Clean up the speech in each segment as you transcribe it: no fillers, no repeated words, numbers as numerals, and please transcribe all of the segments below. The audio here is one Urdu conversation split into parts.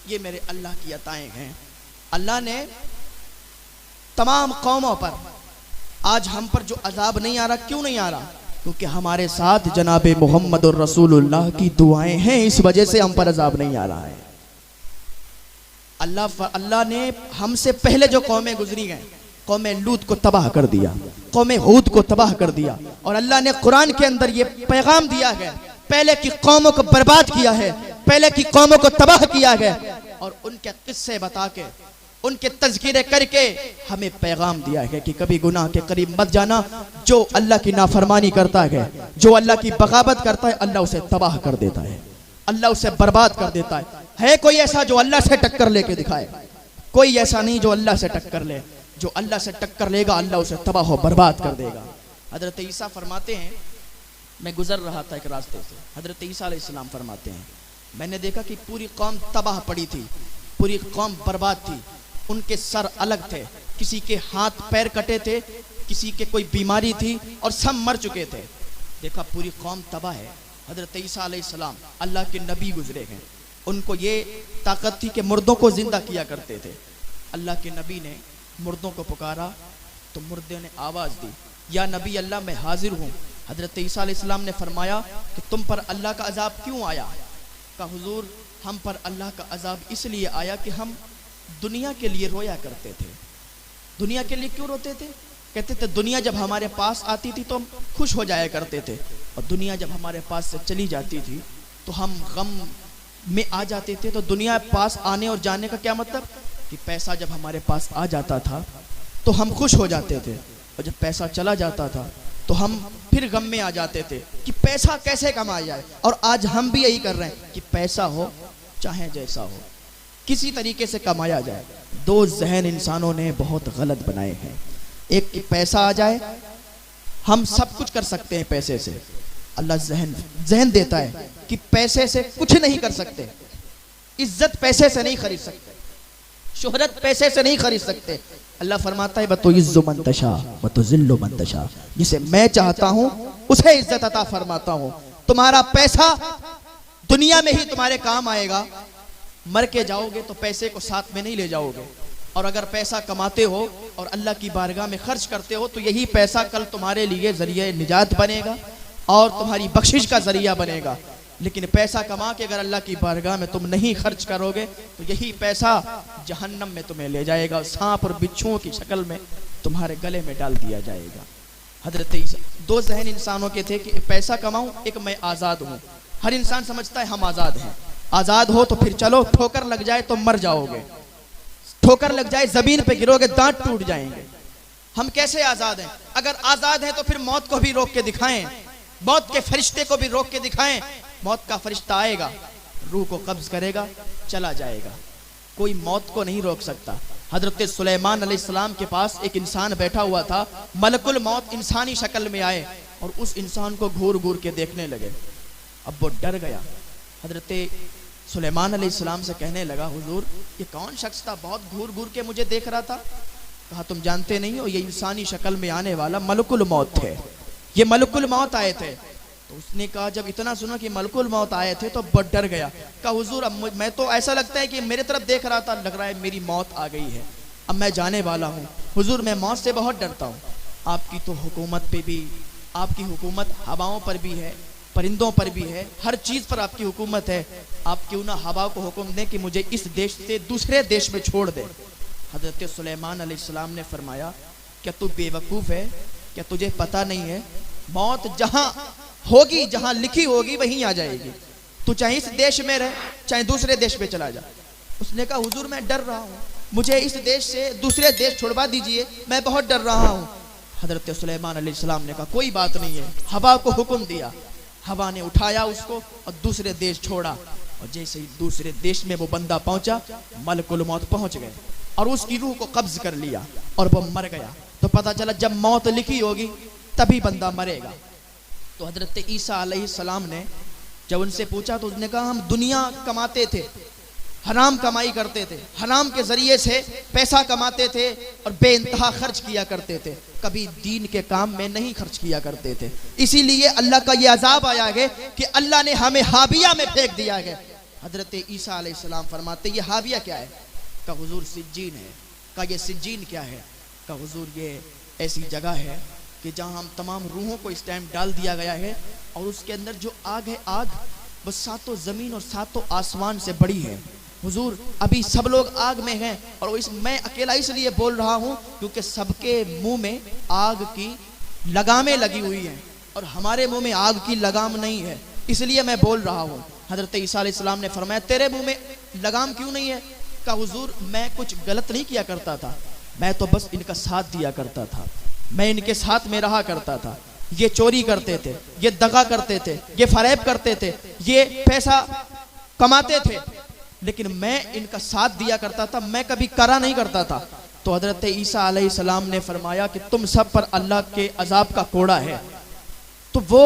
یہ میرے اللہ کی عطائیں ہیں۔ اللہ نے تمام قوموں پر، آج ہم پر جو عذاب نہیں آ رہا، کیوں نہیں آ رہا؟ کیونکہ ہمارے ساتھ جناب محمد الرسول اللہ کی دعائیں ہیں، اس وجہ سے ہم پر عذاب نہیں آ رہا ہے۔ اللہ نے ہم سے پہلے جو قومیں گزری گئیں، قوم لوط کو تباہ کر دیا، قوم ہود کو تباہ کر دیا، اور اللہ نے قرآن کے اندر یہ پیغام دیا ہے، پہلے کی قوموں کو برباد کیا ہے، پہلے کی قوموں کو تباہ کیا ہے، اور ان کے قصے بتا کے، ان کے تذکرے کر کے ہمیں پیغام دیا ہے کہ کبھی گناہ کے قریب مت جانا۔ جو اللہ کی نافرمانی کرتا ہے، جو اللہ کی بغاوت کرتا ہے، اللہ اسے تباہ کر دیتا ہے، اللہ اسے برباد کر دیتا ہے کوئی ایسا جو اللہ سے ٹکر لے کے دکھائے؟ کوئی ایسا نہیں جو اللہ سے ٹکر لے۔ جو اللہ سے ٹکر لے گا، اللہ اسے تباہ و برباد کر دے گا۔ حضرت عیسیٰ فرماتے ہیں، میں گزر رہا تھا ایک راستے سے، حضرت عیسیٰ علیہ السلام فرماتے ہیں، میں نے دیکھا کہ پوری قوم تباہ پڑی تھی، پوری قوم برباد تھی، ان کے سر الگ تھے، کسی کے ہاتھ پیر کٹے تھے، کسی کے کوئی بیماری تھی، اور سب مر چکے تھے۔ دیکھا پوری قوم تباہ ہے۔ حضرت عیسیٰ علیہ السلام اللہ کے نبی گزرے ہیں، ان کو یہ طاقت تھی کہ مردوں کو زندہ کیا کرتے تھے۔ اللہ کے نبی نے مردوں کو پکارا تو مردے نے آواز دی، یا نبی اللہ میں حاضر ہوں۔ حضرت عیسیٰ علیہ السلام نے فرمایا کہ تم پر اللہ کا عذاب کیوں آیا؟ کہا حضور ہم پر اللہ کا عذاب اس لیے آیا کہ ہم دنیا کے لیے رویا کرتے تھے۔ دنیا کے لیے کیوں روتے تھے؟ کہتے تھے دنیا جب ہمارے پاس آتی تھی تو ہم خوش ہو جایا کرتے تھے، اور دنیا جب ہمارے پاس سے چلی جاتی تھی تو ہم غم میں آ جاتے تھے۔ تو دنیا پاس آنے اور جانے کا کیا مطلب؟ کہ پیسہ جب ہمارے پاس آ جاتا تھا تو ہم خوش ہو جاتے تھے، اور جب پیسہ چلا جاتا تھا تو ہم پھر غم میں آ جاتے تھے کہ پیسہ کیسے کمایا جائے۔ اور آج ہم بھی یہی کر رہے ہیں کہ پیسہ ہو چاہے جیسا ہو، کسی طریقے سے کمایا جائے۔ دو ذہن انسانوں نے بہت غلط بنائے ہیں، ایک کہ پیسہ آ جائے، ہم سب کچھ کر سکتے ہیں پیسے سے۔ اللہ ذہن دیتا ہے کہ پیسے سے کچھ نہیں کر سکتے، عزت پیسے سے نہیں خرید سکتے، شہرت پیسے سے نہیں خرید سکتے۔ اللہ فرماتا ہے وَتُعِزُّ مَن تَشَاءُ وَتُذِلُّ مَن تَشَاءُ، جسے میں چاہتا ہوں اسے عزت عطا فرماتا ہوں۔ تمہارا پیسہ دنیا میں ہی تمہارے کام آئے گا، مر کے جاؤ گے تو پیسے کو ساتھ میں نہیں لے جاؤ گے، اور اگر پیسہ کماتے ہو اور اللہ کی بارگاہ میں خرچ کرتے ہو تو یہی پیسہ کل تمہارے لیے ذریعہ نجات بنے گا اور تمہاری بخشش کا ذریعہ بنے گا۔ لیکن پیسہ کما کے اگر اللہ کی بارگاہ میں تم نہیں خرچ کرو گے تو یہی پیسہ جہنم میں تمہیں لے جائے گا، سانپ اور بچھوؤں کی شکل میں تمہارے گلے میں ڈال دیا جائے گا۔ حضرت عیسیٰ، دو ذہن انسانوں کے تھے کہ پیسہ کماؤں، ایک میں آزاد ہوں۔ ہر انسان سمجھتا ہے ہم آزاد ہیں، آزاد ہو تو پھر چلو، ٹھوکر لگ جائے تو مر جاؤ گے، ٹھوکر لگ جائے زمین پہ گرو گے دانت ٹوٹ جائیں گے۔ ہم کیسے آزاد ہیں؟ اگر آزاد ہیں تو پھر موت کو بھی روک کے دکھائیں، موت کے فرشتے کو بھی روک کے دکھائیں۔ موت کا فرشتہ آئے گا، روح کو قبض کرے گا، چلا جائے گا، کوئی موت کو نہیں روک سکتا۔ حضرت سلیمان علیہ السلام کے پاس ایک انسان بیٹھا ہوا تھا، ملک الموت انسانی شکل میں آئے اور اس انسان کو گھور گھور کے دیکھنے لگے۔ اب وہ ڈر گیا، حضرت سلیمان علیہ السلام سے کہنے لگا حضور یہ کون شخص تھا، بہت گھور گھور کے مجھے دیکھ رہا تھا؟ کہا تم جانتے نہیں ہو، یہ انسانی شکل میں آنے والا ملک الموت تھے، یہ ملک الموت آئے تھے۔ تو اس نے کہا جب اتنا سنا کہ ملک الموت آئے تھے تو بہت ڈر گیا۔ کہا حضور اب میں تو ایسا لگتا ہے کہ میرے طرف دیکھ رہا تھا، لگ رہا ہے میری موت آ گئی ہے، اب میں جانے والا ہوں۔ حضور میں موت سے بہت ڈرتا ہوں، آپ کی تو حکومت پہ بھی، آپ کی حکومت ہواؤں پر بھی ہے، پرندوں پر بھی ہے، ہر چیز پر آپ کی حکومت ہے، آپ کیوں نہ ہوا کو حکم دیں کہ مجھے اس دیش سے دوسرے دیش میں چھوڑ دے۔ حضرت سلیمان علیہ السلام نے فرمایا کیا تو بے وقوف ہے، کیا تجھے پتہ نہیں ہے موت جہاں ہوگی، جہاں لکھی ہوگی وہیں آ جائے گی، تو چاہے اس دیش میں رہ چاہے دوسرے دیش پہ چلا جا۔ اس نے کہا حضور میں ڈر رہا ہوں، مجھے اس دیش سے دوسرے دیش چھوڑوا دیجئے، میں بہت ڈر رہا ہوں۔ حضرت سلیمان علیہ السلام نے کہا کوئی بات نہیں ہے، ہوا کو حکم دیا، ہوا نے اٹھایا اس کو اور دوسرے دیش چھوڑا، اور جیسے ہی دوسرے دیش میں وہ بندہ پہنچا ملک الموت پہنچ گئے اور اس کی روح کو قبض کر لیا اور وہ مر گیا۔ تو پتہ چلا جب موت لکھی ہوگی تبھی بندہ مرے گا۔ تو حضرت عیسیٰ علیہ السلام نے جب ان سے پوچھا تو اس نے کہا ہم دنیا کماتے تھے، حرام کمائی کرتے تھے، حرام کے ذریعے سے پیسہ کماتے تھے اور بے انتہا خرچ کیا کرتے تھے، کبھی دین کے کام میں نہیں خرچ کیا کرتے تھے، اسی لیے اللہ کا یہ عذاب آیا ہے کہ اللہ نے ہمیں ہاویہ میں پھینک دیا ہے۔ حضرت عیسیٰ علیہ السلام فرماتے یہ حاویہ کیا ہے؟ کہ حضور سجین ہے۔ کہ یہ سجین کیا ہے؟ کہ حضور یہ ایسی جگہ ہے کہ جہاں ہم تمام روحوں کو اس ٹائم ڈال دیا گیا ہے، اور اس کے اندر جو آگ ہے، آگ وہ ساتوں زمین اور ساتوں آسمان سے بڑی ہے۔ حضور ابھی سب لوگ آگ میں ہیں، اور میں اکیلا اس لیے بول رہا ہوں کیونکہ سب کے منہ میں آگ کی لگامیں لگی ہوئی ہیں، اور ہمارے منہ میں آگ کی لگام نہیں ہے، اس لیے میں بول رہا ہوں۔ حضرت عیسیٰ علیہ السلام نے فرمایا تیرے منہ میں لگام کیوں نہیں ہے؟ کہ حضور میں کچھ غلط نہیں کیا کرتا تھا، میں تو بس ان کا ساتھ دیا کرتا تھا، میں ان کے ساتھ میں رہا کرتا تھا۔ یہ چوری کرتے تھے، یہ دغا کرتے تھے، یہ فریب کرتے تھے، یہ پیسہ کماتے تھے، لیکن میں ان کا ساتھ دیا کرتا تھا، میں کبھی کرا نہیں کرتا تھا۔ تو حضرت عیسیٰ علیہ السلام نے فرمایا کہ تم سب پر اللہ کے عذاب کا کوڑا ہے۔ تو وہ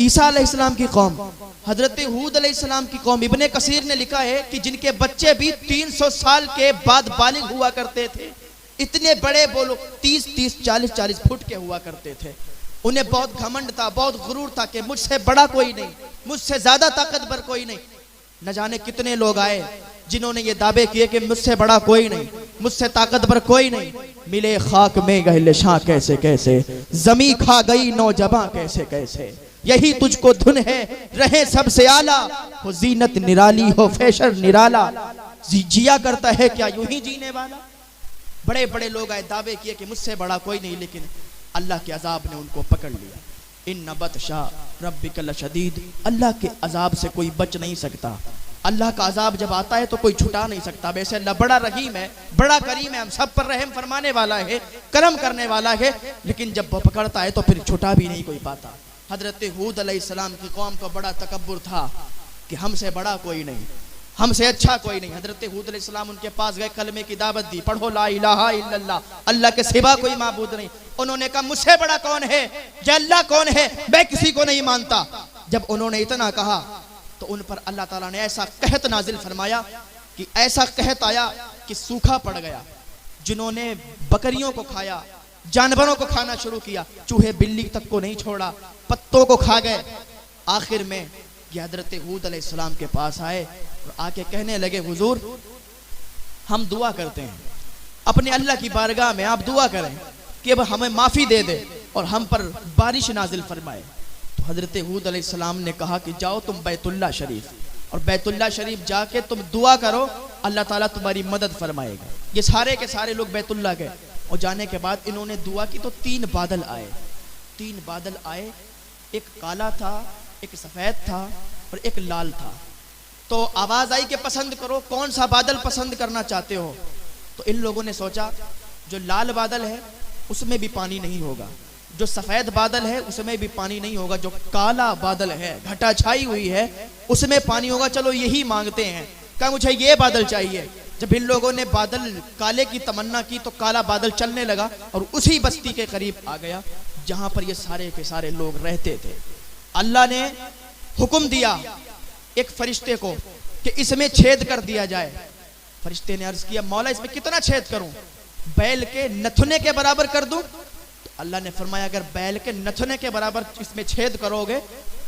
عیسیٰ علیہ السلام کی قوم، حضرت ہود علیہ السلام کی قوم، ابن کثیر نے لکھا ہے کہ جن کے بچے بھی 300 سال کے بعد بالغ ہوا کرتے تھے، اتنے بڑے بولو 30 40 فٹ کے ہوا کرتے تھے، انہیں بہت گھمنڈ تھا، بہت غرور تھا کہ مجھ سے بڑا کوئی نہیں، مجھ سے زیادہ طاقتور کوئی نہیں۔ نہ جانے کتنے لوگ آئے جنہوں نے یہ دعوے کیے کہ مجھ سے بڑا کوئی نہیں، مجھ سے طاقتور کوئی نہیں، ملے خاک میں گئے شاں کیسے کیسے، زمیں کھا گئی نوجواں کیسے کیسے، یہی تجھ کو دھن ہے رہے سب سے اعلیٰ، ہو زینت نرالی ہو فیشن نرالا، جیا کرتا ہے کیا یوں ہی جینے والا۔ بڑے بڑے لوگ آئے دعوے کیے کہ مجھ سے بڑا کوئی نہیں، لیکن اللہ کے عذاب نے ان کو پکڑ لیا۔ ان بطشا ربک لشدید، اللہ کے عذاب سے کوئی بچ نہیں سکتا۔ اللہ کا عذاب جب آتا ہے تو کوئی چھٹا نہیں سکتا۔ ویسے اللہ بڑا رحیم ہے، بڑا کریم ہے، ہم سب پر رحم فرمانے والا ہے، کرم کرنے والا ہے، لیکن جب وہ پکڑتا ہے تو پھر چھٹا بھی نہیں کوئی پاتا۔ حضرت ہود علیہ السلام کی قوم کو بڑا تکبر تھا کہ ہم سے بڑا کوئی نہیں، ہم سے اچھا کوئی نہیں۔ حضرت ہود علیہ السلام ان کے پاس گئے، کلمے کی دعوت دی، پڑھو لا الہ الا اللہ، اللہ کے سوا کوئی معبود نہیں۔ انہوں نے کہا مجھ سے بڑا کون ہے، یا اللہ کون ہے، میں کسی کو نہیں مانتا۔ جب انہوں نے اتنا کہا تو ان پر اللہ تعالیٰ نے ایسا قحط نازل فرمایا کہ ایسا قحط آیا کہ سوکھا پڑ گیا۔ جنہوں نے بکریوں کو کھایا، جانوروں کو کھانا شروع کیا، چوہے بلی تک کو نہیں چھوڑا، پتوں کو کھا گئے۔ آخر میں یہ حضرت ہود علیہ السلام کے پاس آئے اور آ کے کہنے لگے حضور ہم دعا کرتے ہیں اپنے اللہ کی بارگاہ میں، آپ دعا کریں کہ اب ہمیں معافی دے دے اور ہم پر بارش نازل فرمائے۔ تو حضرت ہود علیہ السلام نے کہا کہ جاؤ تم بیت اللہ شریف، اور بیت اللہ شریف جا کے تم دعا کرو، اللہ تعالیٰ تمہاری مدد فرمائے گا۔ یہ سارے کے سارے لوگ بیت اللہ گئے، اور جانے کے بعد انہوں نے دعا کی تو 3 بادل آئے، 3 بادل آئے، ایک کالا تھا، ایک سفید تھا اور ایک لال تھا۔ تو آواز آئی کہ پسند کرو، کون سا بادل پسند کرنا چاہتے ہو؟ تو ان لوگوں نے سوچا جو لال بادل ہے اس میں بھی پانی نہیں ہوگا، جو سفید بادل ہے اس میں بھی پانی نہیں ہوگا، جو کالا بادل ہے گھٹا چھائی ہوئی ہے اس میں پانی ہوگا، چلو یہی مانگتے ہیں۔ کہا مجھے یہ بادل چاہیے۔ جب ان لوگوں نے بادل کالے کی تمنا کی تو کالا بادل چلنے لگا اور اسی بستی کے قریب آ گیا جہاں پر یہ سارے کے سارے لوگ رہتے تھے۔ اللہ نے حکم دیا ایک فرشتے کو کہ اس میں چھید کر دیا جائے۔ فرشتے نے عرض کیا مولا اس میں کتنا چھید کروں؟ بیل کے نتھنے کے برابر کر دوں؟ تو اللہ نے فرمایا اگر بیل کے نتھنے کے برابر اس میں چھید کرو گے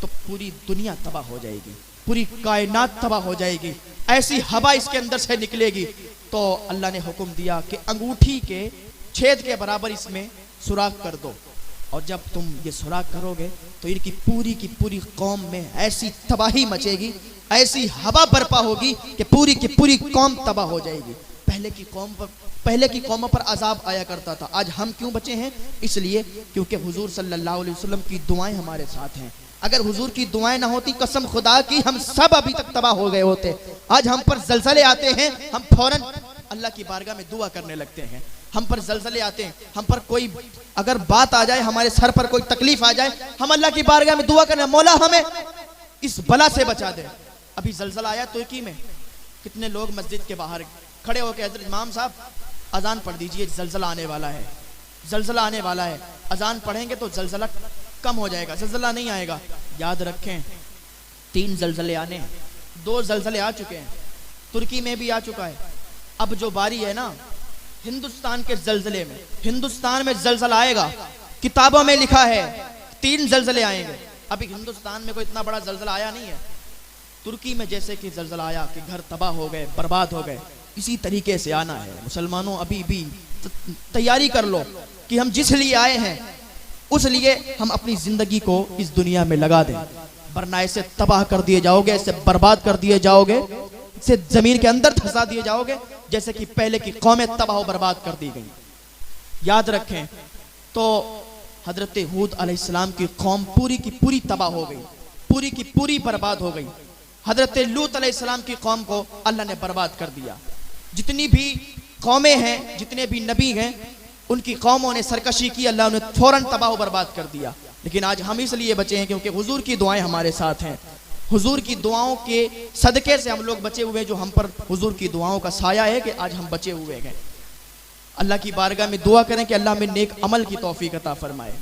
تو پوری دنیا تباہ ہو جائے گی، پوری کائنات تباہ ہو جائے گی، ایسی ہوا اس کے اندر سے نکلے گی۔ تو اللہ نے حکم دیا کہ انگوٹھی کے چھید کے برابر اس میں سوراخ کر دو، اور جب تم یہ سوراخ کرو گے تو ان کی پوری قوم میں ایسی تباہی مچے گی، ایسی ہوا برپا ہوگی کہ پوری کی پوری قوم تباہ ہو جائے گی۔ پہلے کی قوموں پر عذاب آیا کرتا تھا، آج ہم کیوں بچے ہیں؟ اس لیے کیونکہ حضور صلی اللہ علیہ وسلم کی دعائیں ہمارے ساتھ ہیں۔ اگر حضور کی دعائیں نہ ہوتی قسم خدا کی ہم سب ابھی تک تباہ ہو گئے ہوتے۔ آج ہم پر زلزلے آتے ہیں، ہم فوراً اللہ کی بارگاہ میں دعا کرنے لگتے ہیں۔ ہم پر زلزلے آتے ہیں، ہم پر کوئی اگر بات آ جائے، ہمارے سر پر کوئی تکلیف آ جائے، ہم اللہ کی بارگاہ میں دعا کریں مولا ہمیں اس بلا سے بچا دے۔ ابھی زلزلہ آیا ترکی میں، کتنے لوگ مسجد کے باہر کھڑے ہو کے حضرت امام صاحب اذان پڑھ دیجئے، زلزلہ آنے والا ہے، زلزلہ آنے والا ہے، اذان پڑھیں گے تو زلزلہ کم ہو جائے گا، زلزلہ نہیں آئے گا۔ یاد رکھیں 3 زلزلے آنے ہیں، 2 زلزلے آ چکے ہیں، ترکی میں بھی آ چکا ہے۔ اب جو باری ہے نا ہندوستان کے زلزلے میں، ہندوستان میں زلزلہ آئے گا، کتابوں میں لکھا ہے 3 زلزلے آئیں گے۔ ابھی ہندوستان میں کوئی اتنا بڑا زلزلہ آیا نہیں ہے، ترکی میں جیسے کہ زلزلہ آیا کہ گھر تباہ ہو گئے، برباد ہو گئے، اسی طریقے سے آنا ہے۔ مسلمانوں ابھی بھی تیاری کر لو کہ ہم جس لیے آئے ہیں اس لیے ہم اپنی زندگی کو اس دنیا میں لگا دیں، ورنہ اسے تباہ کر دیے جاؤ گے، اسے برباد کر دیے جاؤ گے، اسے زمین کے اندر دھسا دیے جاؤ گے جیسے کہ پہلے کی قومیں تباہ و برباد کر دی گئی۔ یاد رکھیں تو حضرت ہود علیہ السلام کی قوم پوری کی پوری تباہ ہو گئی، پوری کی پوری برباد ہو گئی۔ حضرت لوط علیہ السلام کی قوم کو اللہ نے برباد کر دیا۔ جتنی بھی قومیں ہیں، جتنے بھی نبی ہیں، ان کی قوموں نے سرکشی کی، اللہ نے فوراً تباہ و برباد کر دیا۔ لیکن آج ہم اس لیے بچے ہیں کیونکہ حضور کی دعائیں ہمارے ساتھ ہیں، حضور کی دعاؤں کے صدقے سے ہم لوگ بچے ہوئے، جو ہم پر حضور کی دعاؤں کا سایہ ہے کہ آج ہم بچے ہوئے ہیں۔ اللہ کی بارگاہ میں دعا کریں کہ اللہ میں نیک عمل کی توفیق عطا فرمائے۔